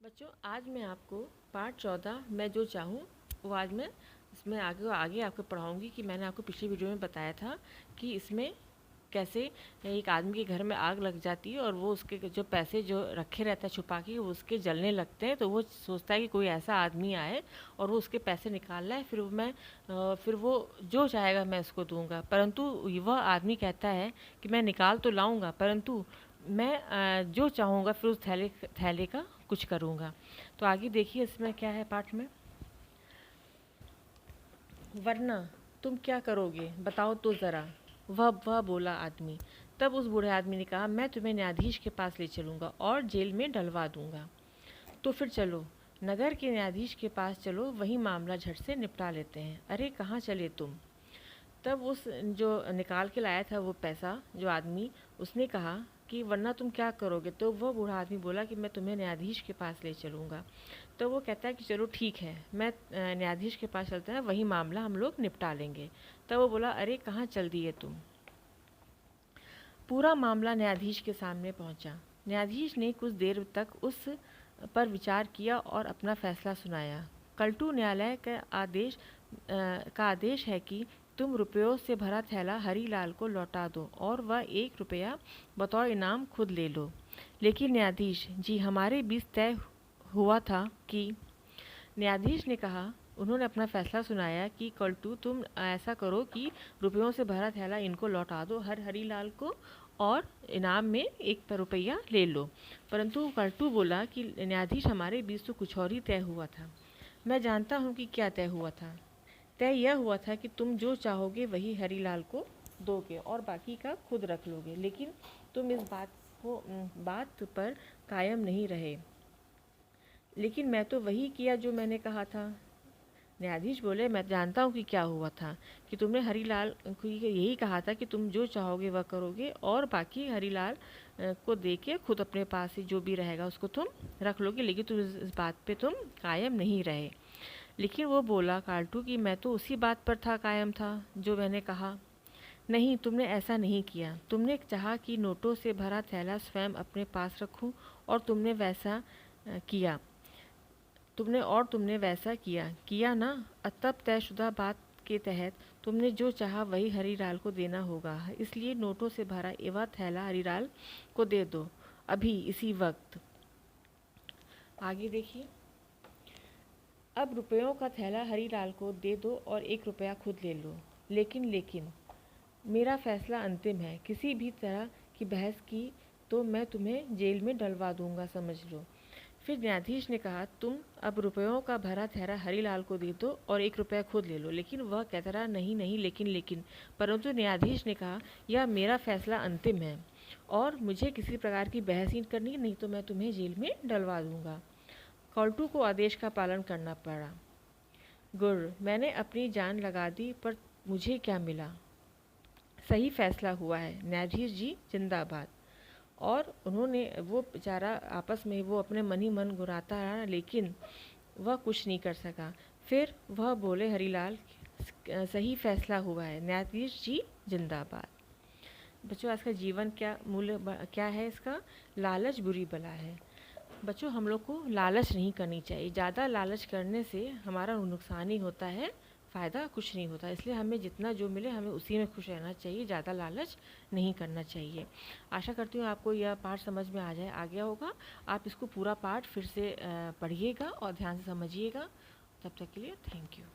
बच्चों, आज मैं आपको पार्ट 14 मैं जो चाहूँ वो आज मैं इसमें आगे आपको पढ़ाऊँगी कि मैंने आपको पिछली वीडियो में बताया था कि इसमें कैसे एक आदमी के घर में आग लग जाती है और वो उसके जो पैसे जो रखे रहता है छुपा के वो उसके जलने लगते हैं। तो वो सोचता है कि कोई ऐसा आदमी आए और वो उसके पैसे निकाल लाए, फिर वो जो चाहेगा मैं उसको दूंगा। परंतु वह आदमी कहता है कि मैं निकाल तो लाऊंगा, परंतु मैं जो चाहूँगा फिर उस थैले थैले का कुछ करूँगा। तो आगे देखिए इसमें क्या है पाठ में। वरना तुम क्या करोगे बताओ तो ज़रा, वह बोला आदमी। तब उस बूढ़े आदमी ने कहा, मैं तुम्हें न्यायाधीश के पास ले चलूँगा और जेल में डलवा दूँगा। तो फिर चलो, नगर के न्यायाधीश के पास चलो, वही मामला झट से निपटा लेते हैं। अरे कहाँ चले तुम? तब उस जो निकाल के लाया था वो पैसा जो आदमी, उसने कहा कि वरना तुम क्या करोगे? तो वह बूढ़ा आदमी बोला कि मैं तुम्हें न्यायाधीश के पास ले चलूँगा। तो वो कहता है कि चलो ठीक है, मैं न्यायाधीश के पास चलते हैं, वही मामला हम लोग निपटा लेंगे। तब वो बोला, अरे कहाँ चल दिए तुम? पूरा मामला न्यायाधीश के सामने पहुंचा। न्यायाधीश ने कुछ देर तक उस पर विचार किया और अपना फैसला सुनाया। कल्टू न्यायालय का आदेश है कि तुम रुपयों से भरा थैला हरीलाल को लौटा दो और वह 1 रुपया बतौर इनाम खुद ले लो। लेकिन न्यायाधीश जी, हमारे बीच तय हुआ था कि न्यायाधीश ने कहा, उन्होंने अपना फैसला सुनाया कि कल्टू तुम ऐसा करो कि रुपयों से भरा थैला इनको लौटा दो हरीलाल को और इनाम में 1 रुपया ले लो। परंतु कल्टू बोला कि न्यायाधीश, हमारे बीच तो कुछ और ही तय हुआ था। मैं जानता हूँ कि क्या तय हुआ था। तय यह हुआ था कि तुम जो चाहोगे वही हरीलाल को दोगे और बाकी का खुद रख लोगे। लेकिन तुम इस बात पर कायम नहीं रहे। लेकिन मैं तो वही किया जो मैंने कहा था। न्यायाधीश बोले, मैं जानता हूँ कि क्या हुआ था, कि तुमने हरीलाल को यही कहा था कि तुम जो चाहोगे वह करोगे और बाकी हरीलाल को दे के खुद अपने पास ही जो भी रहेगा उसको तुम रख लोगे। लेकिन तुम इस बात पे तुम कायम नहीं रहे। लेकिन वो बोला काल्टू कि मैं तो उसी बात पर था कायम था जो मैंने कहा। नहीं, तुमने ऐसा नहीं किया। तुमने चाहा कि नोटों से भरा थैला स्वयं अपने पास रखूं और तुमने वैसा किया ना। तब तयशुदा बात के तहत तुमने जो चाहा वही हरीलाल को देना होगा। इसलिए नोटों से भरा वह थैला हरीलाल को दे दो, अभी इसी वक्त। आगे देखिए। अब रुपयों का थैला हरीलाल को दे दो और 1 रुपया खुद ले लो। लेकिन मेरा फैसला अंतिम है। किसी भी तरह की बहस की तो मैं तुम्हें जेल में डलवा दूंगा, समझ लो। फिर न्यायाधीश ने कहा, तुम अब रुपयों का भरा थैला हरीलाल को दे दो और 1 रुपया खुद ले लो। लेकिन वह कहता रहा, नहीं नहीं, लेकिन। परंतु न्यायाधीश ने कहा, यह मेरा फैसला अंतिम है और मुझे किसी प्रकार की बहस ही करनी, नहीं तो मैं तुम्हें जेल में डलवा दूंगा। कल्टू को आदेश का पालन करना पड़ा। गुर, मैंने अपनी जान लगा दी, पर मुझे क्या मिला? सही फैसला हुआ है, न्यायाधीश जी जिंदाबाद। और उन्होंने वो बेचारा आपस में वो अपने मन ही मन गुराता रहा, लेकिन वह कुछ नहीं कर सका। फिर वह बोले, हरीलाल सही फैसला हुआ है, न्यायाधीश जी जिंदाबाद। बच्चों, आज का जीवन क्या मूल्य क्या है इसका? लालच बुरी बला है। बच्चों, हम लोग को लालच नहीं करनी चाहिए। ज़्यादा लालच करने से हमारा नुकसान ही होता है, फ़ायदा कुछ नहीं होता। इसलिए हमें जितना जो मिले हमें उसी में खुश रहना चाहिए, ज़्यादा लालच नहीं करना चाहिए। आशा करती हूँ आपको यह पाठ समझ में आ गया होगा। आप इसको पूरा पाठ फिर से पढ़िएगा और ध्यान से समझिएगा। तब तक के लिए थैंक यू।